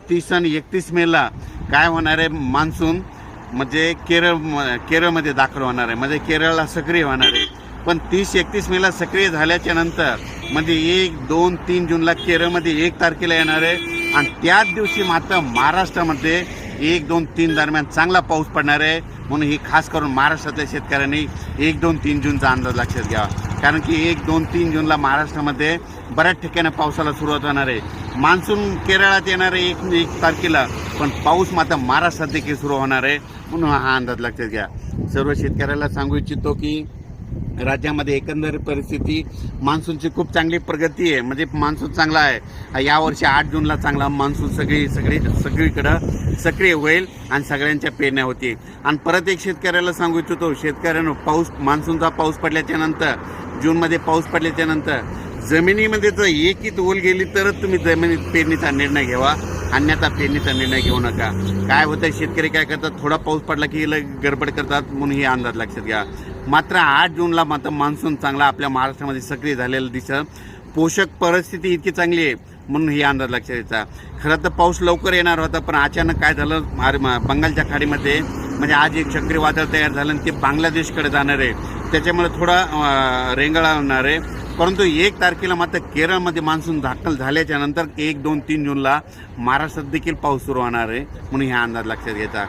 30 आणि 31 मेला काय होणार आहे, मान्सून म्हणजे केरळमध्ये दाखल होणार आहे, म्हणजे केरळला सक्रिय होणार आहे. पण 30-31 मेला सक्रिय झाल्याच्या नंतर म्हणजे 1, 2, 3 जूनला केरळमध्ये 1 तारखेला येणार आहे आणि त्याच दिवशी मात्र महाराष्ट्रामध्ये 1, 2, 3 दरम्यान चांगला पाऊस पडणार आहे. म्हणून ही खास करून महाराष्ट्रातल्या शेतकऱ्यांनी 1, 2, 3 जूनचा अंदाज लक्षात घ्यावा. कारण की 1, 2, 3 जूनला महाराष्ट्रामध्ये बऱ्याच ठिकाणी पावसाला सुरुवात होणार आहे. मान्सून केरळात येणार आहे 1 तारखेला, पण पाऊस मात्र महाराष्ट्रात देखील सुरू होणार आहे. म्हणून हा अंदाज लक्षात घ्या. सर्व शेतकऱ्याला सांगू इच्छितो की राज्यामध्ये एकंदर परिस्थिती मान्सूनची खूप चांगली प्रगती आहे. म्हणजे मान्सून चांगला आहे. यावर्षी 8 जूनला चांगला मान्सून सगळीकडं सक्रिय होईल आणि सगळ्यांच्या पेरण्या होतील. आणि परत एक शेतकऱ्याला सांगू इच्छितो, शेतकऱ्यांनो मान्सूनचा पाऊस पडल्याच्या नंतर, जूनमध्ये पाऊस पडल्याच्या नंतर जमिनीमध्ये जर एकही ओल गेली तरच तुम्ही जमिनीत पेरणीचा निर्णय घ्यावा, अन्यथा पेरणीचा निर्णय घेऊ नका. काय होतं, शेतकरी काय करतात, थोडा पाऊस पडला की गडबड करतात. म्हणून हे अंदाज लक्षात घ्या. मात्र 8 जूनला मात्र मान्सून चांगला आपल्या महाराष्ट्रामध्ये सक्रिय झालेलं दिसतं. पोषक परिस्थिती इतकी चांगली आहे म्हणून हे अंदाज लक्षात घ्यायचा. खरं तर पाऊस लवकर येणार होता, पण अचानक काय झालं, बंगालच्या खाडीमध्ये म्हणजे आज एक चक्रीवादळ तयार झालं आणि ते बांगलादेशकडे जाणार आहे. त्याच्यामुळे थोडा रेंगाळा होणार आहे. परंतु 1 तारखेला मात्र केरळमध्ये मान्सून दाखल झाल्याच्या नंतर 1, 2, 3 जूनला महाराष्ट्रात देखील पाऊस सुरू होणार आहे. म्हणून हा अंदाज लक्षात घ्यायचा.